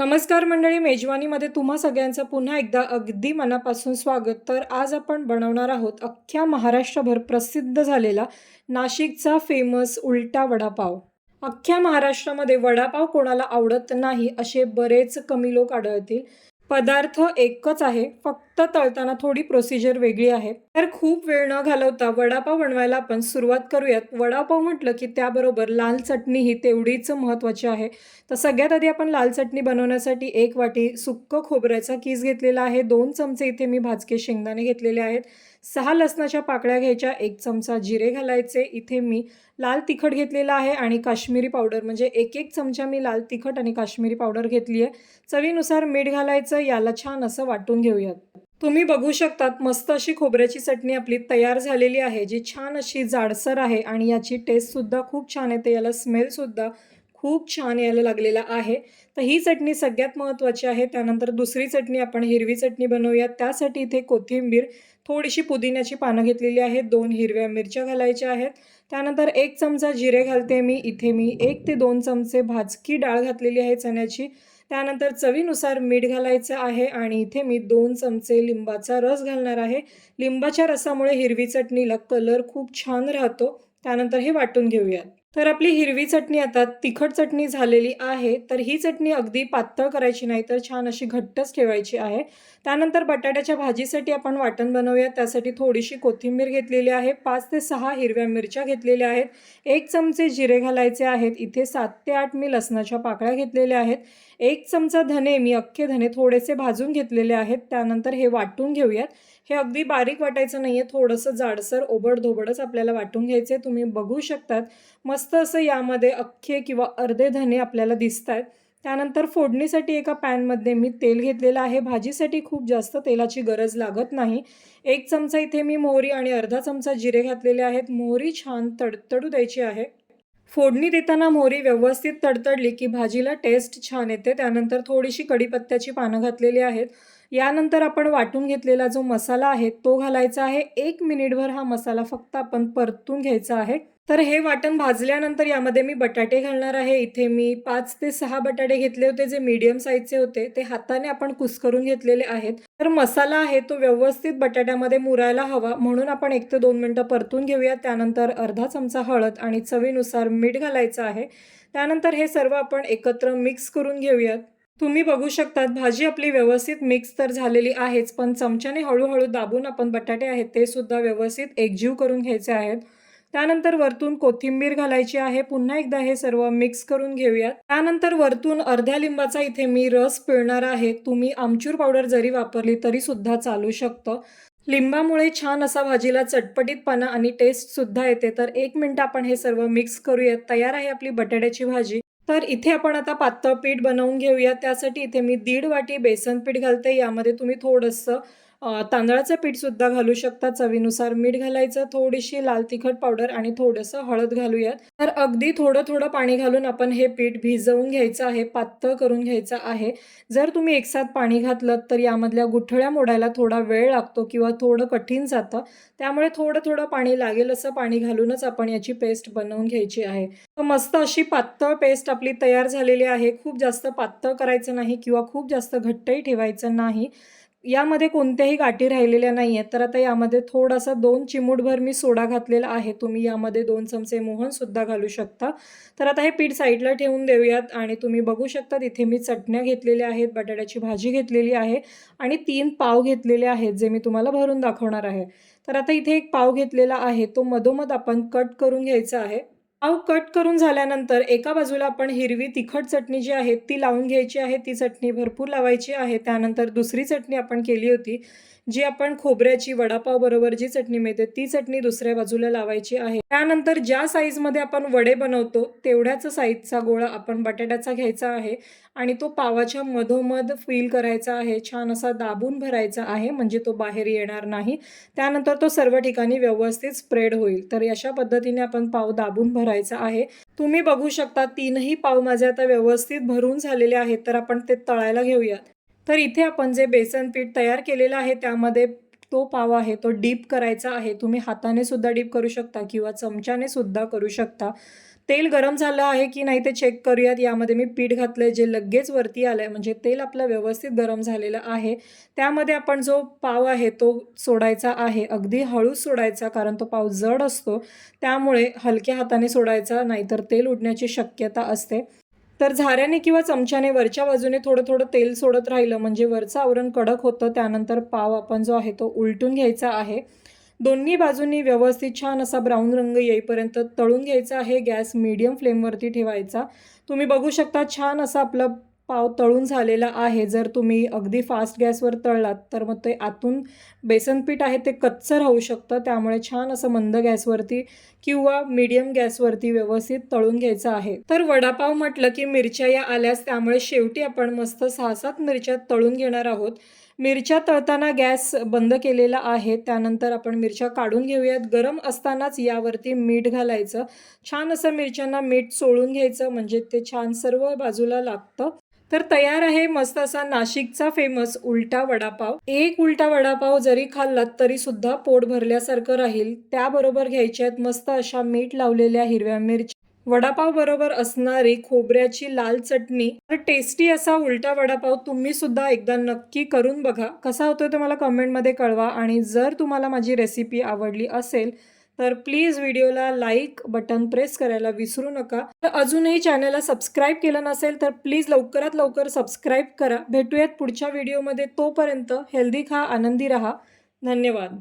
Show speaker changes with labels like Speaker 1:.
Speaker 1: नमस्कार मंडळी, मेजवानीमध्ये तुम्हा सगळ्यांचं पुन्हा एकदा अगदी मनापासून स्वागत. तर आज आपण बनवणार आहोत अख्ख्या महाराष्ट्रभर प्रसिद्ध झालेला नाशिकचा फेमस उलटा वडापाव. अख्ख्या महाराष्ट्रामध्ये वडापाव कोणाला आवडत नाही असे बरेच कमी लोक आढळतील. पदार्थ एकच आहे, फक्त तळताना थोडी प्रोसिजर वेगळी आहे. तर खूप वेळ न घालवता वडापाव बनवायला आपण सुरुवात करूयात. वडापाव म्हटलं की त्याबरोबर लाल चटणी ही तेवढीच महत्त्वाची आहे. तर सगळ्यात आधी आपण लाल चटणी बनवण्यासाठी 1 वाटी सुक्कं खोबऱ्याचा कीस घेतलेला आहे. 2 चमचे इथे मी भाजके शेंगदाणे घेतलेले आहेत. 6 लसणाच्या पाकळ्या घ्यायच्या. 1 चमचा जिरे घालायचे. इथे मी लाल तिखट घेतलेला आहे आणि काश्मीरी पावडर म्हणजे 1-1 चमचा मी लाल तिखट आणि काश्मीरी पावडर घेतली आहे. चवीनुसार मीठ घालायचं. याला छान असं वाटून घेऊयात. तुम्ही बघू शकतात मस्त अशी खोबऱ्याची चटणी आपली तयार झालेली आहे, जी छान अशी जाडसर आहे आणि याची टेस्टसुद्धा खूप छान येते. याला स्मेलसुद्धा खूप छान यायला लागलेला आहे. तर ही चटणी सगळ्यात महत्त्वाची आहे. त्यानंतर दुसरी चटणी आपण हिरवी चटणी बनवूयात. त्यासाठी इथे कोथिंबीर, थोडीशी पुदिन्याची पानं घेतलेली आहेत. 2 हिरव्या मिरच्या घालायच्या आहेत. त्यानंतर 1 चमचा जिरे घालते मी. इथे मी 1 ते 2 चमचे भाजकी डाळ घातलेली आहे चण्याची. त्यानंतर चवीनुसार मीठ घालायचं आहे आणि इथे मी 2 चमचे लिंबाचा रस घालणार आहे. लिंबाच्या रसामुळे हिरवी चटणीला कलर खूप छान राहतो. त्यानंतर हे वाटून घेऊयात. तर आपली हिरवी चटणी आता तिखट चटणी झालेली आहे. तर ही चटणी अगदी पातळ करायची नाही, तर छान अशी घट्टच ठेवायची आहे. त्यानंतर बटाट्याच्या भाजीसाठी आपण वाटण बनवूया. त्यासाठी थोडीशी कोथिंबीर घेतलेली आहे. 5 ते 6 हिरव्या मिरच्या घेतलेल्या आहेत. 1 चमचे जिरे घालायचे आहेत. इथे 7 ते 8 मी लसणाच्या पाकळ्या घेतलेल्या आहेत. 1 चमचा धने, मी अख्खे धने थोडेसे भाजून घेतलेले आहेत. त्यानंतर हे वाटून घेऊयात. हे अगदी बारीक वाटायचं नाही आहे, थोडंसं जाडसर ओबडधोबडच आपल्याला वाटून घ्यायचं आहे. तुम्ही बघू शकतात मस्त असं यामध्ये अख्खे किंवा अर्धे धने आपल्याला दिसत आहेत. त्यानंतर फोडणीसाठी एका पॅनमध्ये मी तेल घेतलेलं आहे. भाजीसाठी खूप जास्त तेलाची गरज लागत नाही. 1 चमचा इथे मी मोहरी आणि अर्धा चमचा जिरे घातलेले आहेत. मोहरी छान तडतडू द्यायची आहे. फोडणी देताना मोहरी व्यवस्थित तडतडली की भाजीला टेस्ट छान येते. त्यानंतर थोडीशी कढीपत्त्याची पानं घातलेली आहेत. यानंतर आपण वाटून घेतलेला जो मसाला आहे तो घालायचा आहे. 1 मिनिटभर हा मसाला फक्त आपण परतून घ्यायचा आहे. तर हे वाटण भाजल्यानंतर यामध्ये मी बटाटे घालणार आहे. इथे मी 5 ते 6 बटाटे घेतले होते, जे मीडियम साईजचे होते. ते हाताने आपण कुस्करून घेतलेले आहेत. तर मसाला आहे तो व्यवस्थित बटाट्यामध्ये मुरायला हवा, म्हणून आपण 1 ते 2 मिनिटं परतून घेऊया. त्यानंतर अर्धा चमचा हळद आणि चवीनुसार मीठ घालायचं आहे. त्यानंतर हे सर्व आपण एकत्र मिक्स करून घेऊयात. तुम्ही बघू शकतात भाजी आपली व्यवस्थित मिक्स तर झालेली आहेच, पण चमच्याने हळूहळू दाबून आपण बटाटे आहेत ते सुद्धा व्यवस्थित एकजीव करून घ्यायचे आहेत. त्यानंतर वरतून कोथिंबीर घालायची आहे. पुन्हा एकदा हे सर्व मिक्स करून घेऊयात. त्यानंतर वरतून अर्ध्या लिंबाचा इथे मी रस पिळणार आहे. तुम्ही आमचूर पावडर जरी वापरली तरी सुद्धा चालू शकतं. लिंबामुळे छान असा भाजीला चटपटीतपणा आणि टेस्ट सुद्धा येते. तर 1 मिनिट आपण हे सर्व मिक्स करूयात. तयार आहे आपली बटाट्याची भाजी. तर इथे आपण आता पातळ पीठ बनवून घेऊया. त्यासाठी इथे मी 1.5 वाटी बेसन पीठ घालते. यामध्ये तुम्ही थोडंसं तांदळाचं पीठसुद्धा घालू शकता. चवीनुसार मीठ घालायचं, थोडीशी लाल तिखट पावडर आणि थोडंसं हळद घालूयात. तर अगदी थोडं थोडं पाणी घालून आपण हे पीठ भिजवून घ्यायचं आहे, पातळ करून घ्यायचं आहे. जर तुम्ही एकसाथ पाणी घातलं तर यामधल्या गुठळ्या मोडायला थोडा वेळ लागतो किंवा थोडं कठीण जातं. त्यामुळे थोडं थोडं पाणी लागेल असं पाणी घालूनच आपण याची पेस्ट बनवून घ्यायची आहे. तर मस्त अशी पातळ पेस्ट आपली तयार झालेली आहे. खूप जास्त पातळ करायचं नाही किंवा खूप जास्त घट्टही ठेवायचं नाही. यामध्ये कोणत्याही गाठी राहिलेल्या नाही आहेत. तर आता यामध्ये थोडासा 2 चिमूटभर मी सोडा घातलेला आहे. तुम्ही यामध्ये 2 चमचे मोहनसुद्धा घालू शकता. तर आता हे पीठ साईडला ठेवून देऊयात आणि तुम्ही बघू शकता इथे मी चटण्या घेतलेल्या आहेत, बटाट्याची भाजी घेतलेली आहे आणि 3 पाव घेतलेले आहेत, जे मी तुम्हाला भरून दाखवणार आहे. तर आता इथे एक पाव घेतलेला आहे, तो मधोमध आपण कट करून घ्यायचा आहे. पाव कट करून झाल्यानंतर एका बाजूला आपण हिरवी तिखट चटणी जी आहे ती लावून घ्यायची आहे. ती चटणी भरपूर लावायची आहे. त्यानंतर दुसरी चटणी आपण केली होती, जी आपण खोबऱ्याची वडापाव बरोबर जी चटणी मिळते ती चटणी दुसऱ्या बाजूला लावायची आहे. त्यानंतर ज्या साईजमध्ये आपण वडे बनवतो तेवढ्याच साईजचा गोळा आपण बटाट्याचा घ्यायचा आहे आणि तो पावाच्या मधोमध फिल करायचा आहे. छान असा दाबून भरायचा आहे, म्हणजे तो बाहेर येणार नाही. त्यानंतर तो सर्व ठिकाणी व्यवस्थित स्प्रेड होईल. तर अशा पद्धतीने आपण पाव दाबून भरायचा आहे. तुम्ही बघू शकता 3ही पाव माझे आता व्यवस्थित भरून झालेले आहेत. तर आपण ते तळायला घेऊयात. तर इथे आपण जे बेसन पीठ तयार केलेलं आहे त्यामध्ये तो पाव आहे तो डीप करायचा आहे. तुम्ही हाताने सुद्धा डीप करू शकता किंवा चमच्याने सुद्धा करू शकता. तेल गरम झालं आहे की नाही ते चेक करूयात. यामध्ये मी पीठ घातलंय जे लगेच वरती आलंय, म्हणजे तेल आपलं व्यवस्थित गरम झालेलं आहे. त्यामध्ये आपण जो पाव आहे तो सोडायचा आहे. अगदी हळूच सोडायचा, कारण तो पाव जड असतो, त्यामुळे हलक्या हाताने सोडायचा, नाहीतर तेल उडण्याची शक्यता असते. तर झाऱ्याने किंवा चमच्याने वरच्या बाजूने थोडं थोडं तेल सोडत राहिलं म्हणजे वरचं आवरण कडक होतं. त्यानंतर पाव आपण जो आहे तो उलटून घ्यायचा आहे. दोन्ही बाजूंनी व्यवस्थित छान असा ब्राऊन रंग येईपर्यंत तळून घ्यायचा आहे. गॅस मीडियम फ्लेमवरती ठेवायचा. तुम्ही बघू शकता छान असा आपला पाव तळून झालेला आहे. जर तुम्ही अगदी फास्ट गॅसवर तळलात तर मग ते आतून बेसन पीठ आहे ते कच्चं राहू शकतं. त्यामुळे छान असं मंद गॅसवरती किंवा मीडियम गॅसवरती व्यवस्थित तळून घ्यायचं आहे. तर वडापाव म्हटलं की मिरच्या या आल्यास, त्यामुळे शेवटी आपण मस्त 6-7 मिरच्या तळून घेणार आहोत. मिरच्या तळताना गॅस बंद केलेला आहे. त्यानंतर आपण मिरच्या काढून घेऊयात. गरम असतानाच यावरती मीठ घालायचं. छान असं मिरच्यांना मीठ चोळून घ्यायचं, म्हणजे ते छान सर्व बाजूला लागतं. तर तयार आहे मस्त असा नाशिकचा फेमस उलटा वडापाव. एक उलटा वडापाव जरी खाल्लात तरी सुद्धा पोट भरल्यासारखं राहील. त्याबरोबर घ्यायच्या आहेत मस्त अशा मीठ लावलेल्या हिरव्या मिरच्या, वडापाव बरोबर असणारी खोबऱ्याची लाल चटणी. तर टेस्टी असा उलटा वडापाव तुम्ही सुद्धा एकदा नक्की करून बघा. कसा होतोय ते मला कमेंटमध्ये कळवा. आणि जर तुम्हाला माझी रेसिपी आवडली असेल तर प्लीज व्हिडिओला लाईक बटन प्रेस करायला विसरू नका. तर अजूनही चॅनलला सबस्क्राईब केलं नसेल तर प्लीज लवकरात लवकर सबस्क्राईब करा. भेटूयात पुढच्या व्हिडिओमध्ये. तोपर्यंत हेल्दी खा, आनंदी राहा. धन्यवाद.